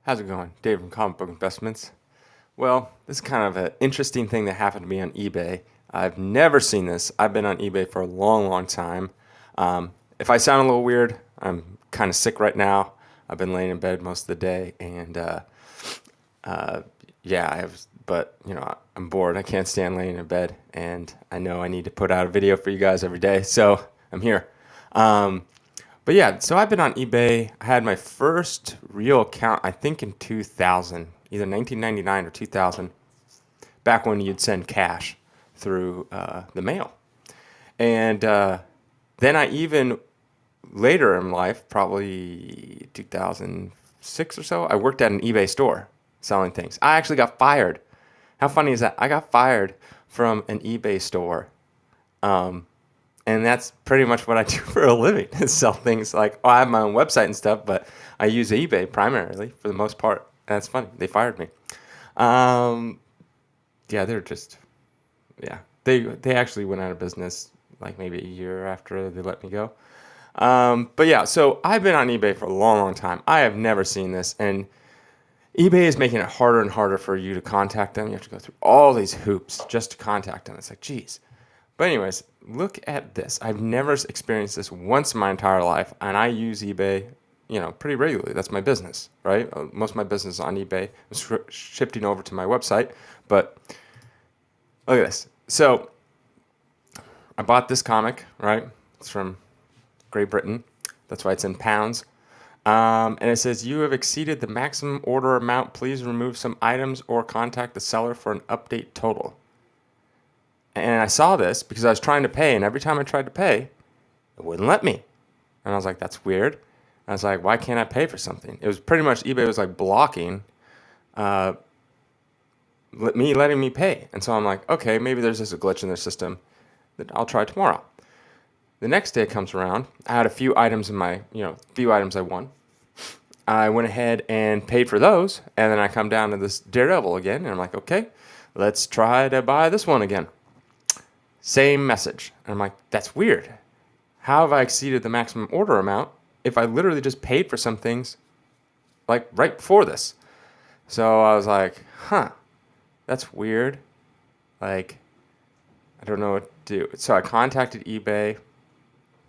How's it going? Dave from Comic Book Investments. Well, this is kind of an interesting thing that happened to me on eBay. I've never seen this. I've been on eBay for a long, long time. If I sound a little weird, I'm kind of sick right now. I've been laying in bed most of the day, and uh, yeah, but I'm bored. I can't stand laying in bed, and I know I need to put out a video for you guys every day, so I'm here. Um, but yeah, so I've been on eBay. I had my first real account, I think in 2000, either 1999 or 2000, back when you'd send cash through the mail. And then I even later in life, probably 2006 or so, I worked at an eBay store selling things. I actually got fired. How funny is that? I got fired from an eBay store. Um, and that's pretty much what I do for a living is sell things I have my own website and stuff, but I use eBay primarily for the most part. And that's funny. They fired me. Um, yeah, they're just yeah. They actually went out of business like maybe a year after they let me go. But yeah, so I've been on eBay for a long, long time. I have never seen this, and eBay is making it harder and harder for you to contact them. You have to go through all these hoops just to contact them. It's like, geez. But anyways, look at this. I've never experienced this once in my entire life, and I use eBay, pretty regularly. That's my business, right? Most of my business is on eBay. I'm shifting over to my website, but look at this. So I bought this comic, right? It's from Great Britain. That's why it's in pounds. And it says, you have exceeded the maximum order amount. Please remove some items or contact the seller for an update total. And I saw this because I was trying to pay, and every time I tried to pay, it wouldn't let me. And I was like, that's weird. And I was like, why can't I pay for something? It was pretty much eBay was like blocking uh, letting me pay. And so I'm like, okay, maybe there's just a glitch in their system that I'll try tomorrow. The next day comes around. I had a few items in my, few items I won. I went ahead and paid for those, and then I come down to this Daredevil again, and I'm like, okay, let's try to buy this one again. Same message. And I'm like, that's weird. How have I exceeded the maximum order amount if I literally just paid for some things like right before this? So I was like, that's weird. Like, I don't know what to do. So I contacted eBay.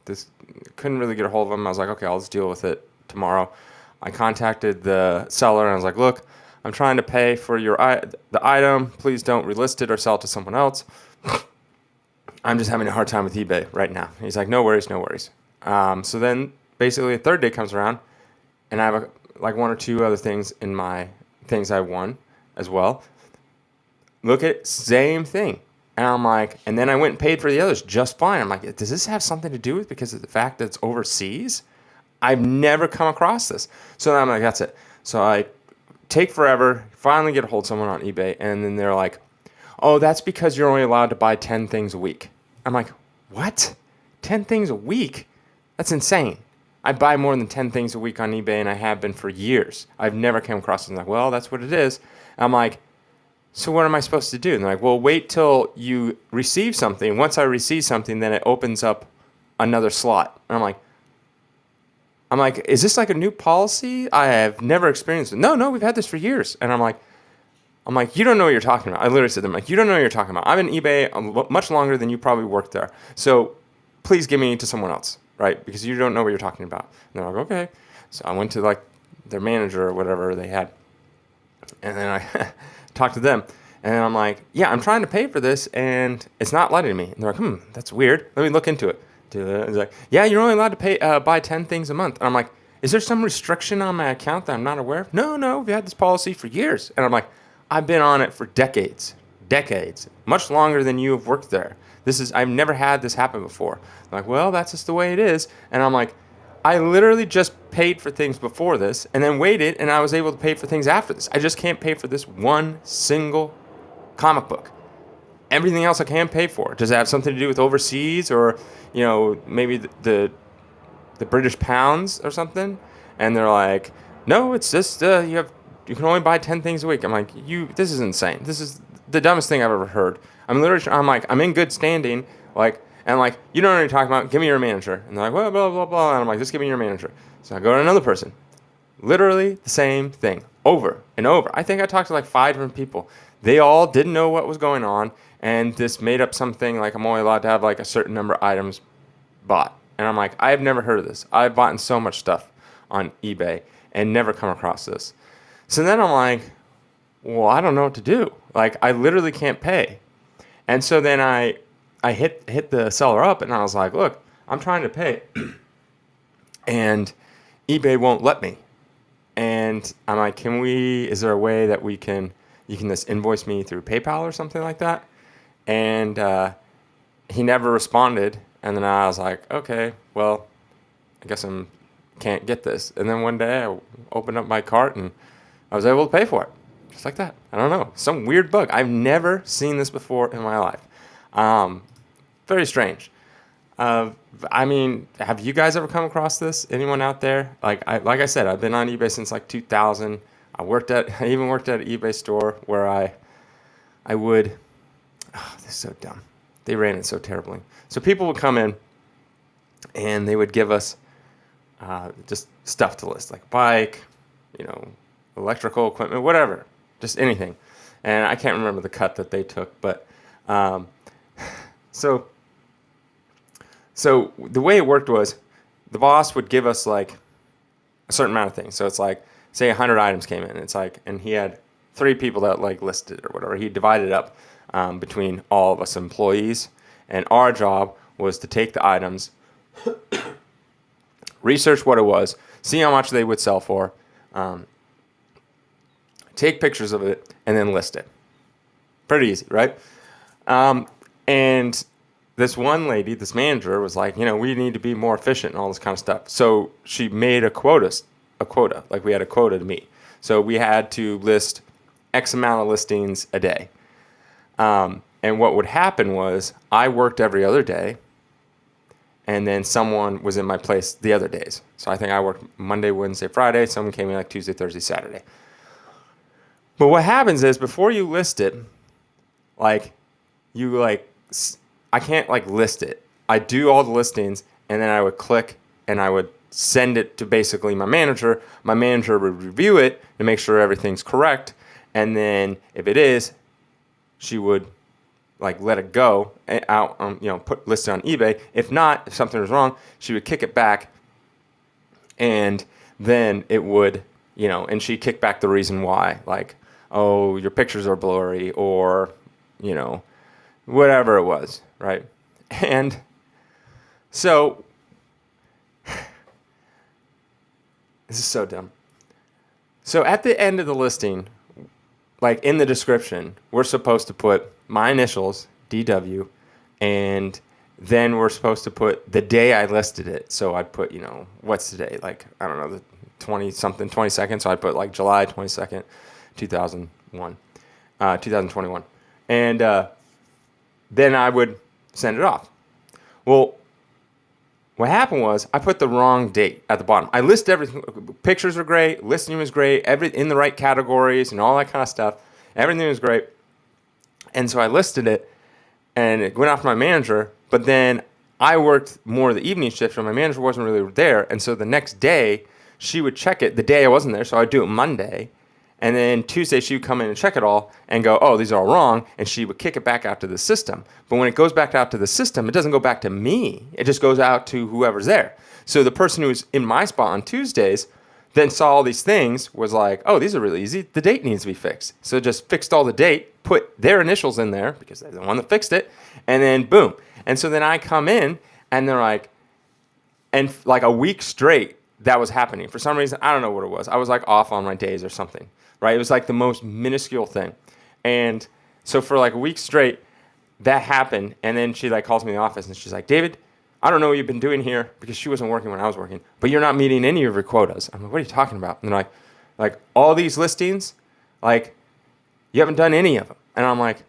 This couldn't really get a hold of them. I was like, okay, I'll just deal with it tomorrow. I contacted the seller and I was like, look, I'm trying to pay for the item. Please don't relist it or sell it to someone else. I'm just having a hard time with eBay right now. He's like, no worries, no worries. So then basically a third day comes around and I have like one or two other things in my things I won as well. Look at same thing. And I'm like, and then I went and paid for the others just fine. I'm like, does this have something to do with because of the fact that it's overseas? I've never come across this. So then I'm like, that's it. So I take forever, finally get a hold of someone on eBay, and then they're like, oh, that's because you're only allowed to buy 10 things a week. I'm like, what? 10 things a week? That's insane. I buy more than 10 things a week on eBay, and I have been for years. I've never come across it. I'm like, well, that's what it is. I'm like, so what am I supposed to do? And they're like, well, wait till you receive something. Once I receive something, then it opens up another slot. And I'm like, is this like a new policy? I have never experienced it. No, we've had this for years. And I'm like, you don't know what you're talking about. I literally said to them, like, you don't know what you're talking about. I've been eBay much longer than you probably worked there. So please give me to someone else, right? Because you don't know what you're talking about. And they're like, okay. So I went to like their manager or whatever they had. And then I talked to them. And I'm like, yeah, I'm trying to pay for this and it's not letting me. And they're like, that's weird. Let me look into it. He's like, yeah, you're only allowed to buy 10 things a month. And I'm like, is there some restriction on my account that I'm not aware of? No, we've had this policy for years. And I'm like, I've been on it for decades, much longer than you have worked there. I've never had this happen before. I'm like, well, that's just the way it is. And I'm like, I literally just paid for things before this and then waited and I was able to pay for things after this. I just can't pay for this one single comic book. Everything else I can pay for. Does it have something to do with overseas or, maybe the British pounds or something? And they're like, no, it's just you can only buy 10 things a week. I'm like, this is insane. This is the dumbest thing I've ever heard. I'm like, I'm in good standing, and like, you don't know what you're talking about. Give me your manager. And they're like, well, blah, blah, blah. And I'm like, just give me your manager. So I go to another person. Literally the same thing over and over. I think I talked to like 5 different people. They all didn't know what was going on, and this made up something like I'm only allowed to have like a certain number of items bought. And I'm like, I have never heard of this. I've bought so much stuff on eBay and never come across this. So then I'm like, well, I don't know what to do. Like, I literally can't pay. And so then I hit the seller up, and I was like, look, I'm trying to pay, and eBay won't let me. And I'm like, is there a way that you can just invoice me through PayPal or something like that? And he never responded. And then I was like, okay, well, I guess I can't get this. And then one day I opened up my cart and I was able to pay for it. Just like that. I don't know. Some weird bug. I've never seen this before in my life. Very strange. I mean, have you guys ever come across this? Anyone out there? Like I said, I've been on eBay since like 2000. I even worked at an eBay store where I would, this is so dumb. They ran it so terribly. So people would come in and they would give us just stuff to list, like bike, electrical equipment, whatever, just anything. And I can't remember the cut that they took, but so the way it worked was the boss would give us like a certain amount of things. So it's like, say 100 items came in. It's like, and he had 3 people that like listed or whatever. He divided up between all of us employees. And our job was to take the items, research what it was, see how much they would sell for, take pictures of it, and then list it. Pretty easy, right? And this one lady, this manager, was like, we need to be more efficient and all this kind of stuff. So she made a quota, like we had a quota to meet. So we had to list X amount of listings a day. And what would happen was I worked every other day, and then someone was in my place the other days. So I think I worked Monday, Wednesday, Friday. Someone came in like Tuesday, Thursday, Saturday. But what happens is before you list it, I can't list it. I do all the listings, and then I would click and I would send it to basically my manager. My manager would review it to make sure everything's correct. And then if it is, she would let it go out, list it on eBay. If not, if something was wrong, she would kick it back, and then it would, and she'd kick back the reason why, like, oh, your pictures are blurry, or, whatever it was, right? And so, this is so dumb. So at the end of the listing, in the description, we're supposed to put my initials, DW, and then we're supposed to put the day I listed it. So I'd put, what's today? I don't know, the 22nd. So I'd put July 22nd, 2021. And then I would send it off. Well, what happened was I put the wrong date at the bottom. I list everything. Pictures were great. Listing was great. In the right categories and all that kind of stuff. Everything was great. And so I listed it, and it went off to my manager. But then I worked more of the evening shift, so my manager wasn't really there. And so the next day, she would check it the day I wasn't there. So I'd do it Monday. And then Tuesday, she would come in and check it all and go, oh, these are all wrong. And she would kick it back out to the system. But when it goes back out to the system, it doesn't go back to me. It just goes out to whoever's there. So the person who's in my spot on Tuesdays then saw all these things, was like, oh, these are really easy. The date needs to be fixed. So just fixed all the date, put their initials in there because they're the one that fixed it, and then boom. And so then I come in, and they're like, and a week straight, that was happening. For some reason, I don't know what it was. I was off on my days or something, right? It was the most minuscule thing. And so for a week straight, that happened. And then she calls me in the office, and she's like, David, I don't know what you've been doing here, because she wasn't working when I was working, but you're not meeting any of your quotas. I'm like, what are you talking about? And they're like all these listings, you haven't done any of them. And I'm like,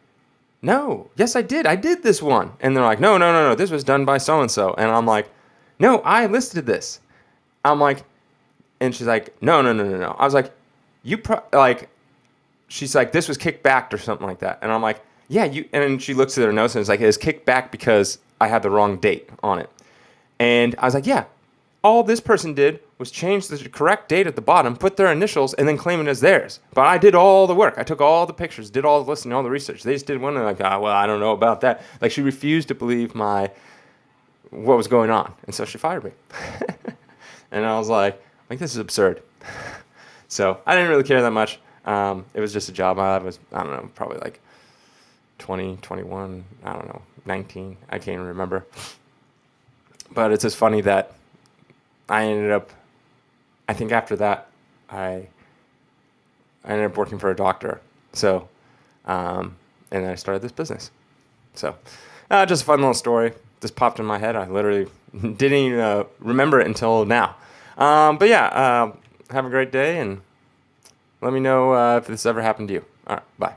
no, yes, I did. I did this one. And they're like, no. This was done by so-and-so. And I'm like, no, I listed this. I'm like, and she's like, no. I was like, she's like, this was kicked back or something like that. And I'm like, yeah, and she looks at her notes and it's like, it was kicked back because I had the wrong date on it. And I was like, yeah, all this person did was change the correct date at the bottom, put their initials, and then claim it as theirs. But I did all the work. I took all the pictures, did all the listening, all the research. They just did one, and like, well, I don't know about that. Like, she refused to believe what was going on, and so she fired me. And I was like, this is absurd. So I didn't really care that much. It was just a job. I was, I don't know, probably like 20, 21, I don't know, 19. I can't even remember. But it's just funny that I ended up, I think after that, I ended up working for a doctor. So, and then I started this business. So, just a fun little story. Just popped in my head. I literally didn't even remember it until now. But yeah, have a great day, and let me know if this ever happened to you. All right, bye.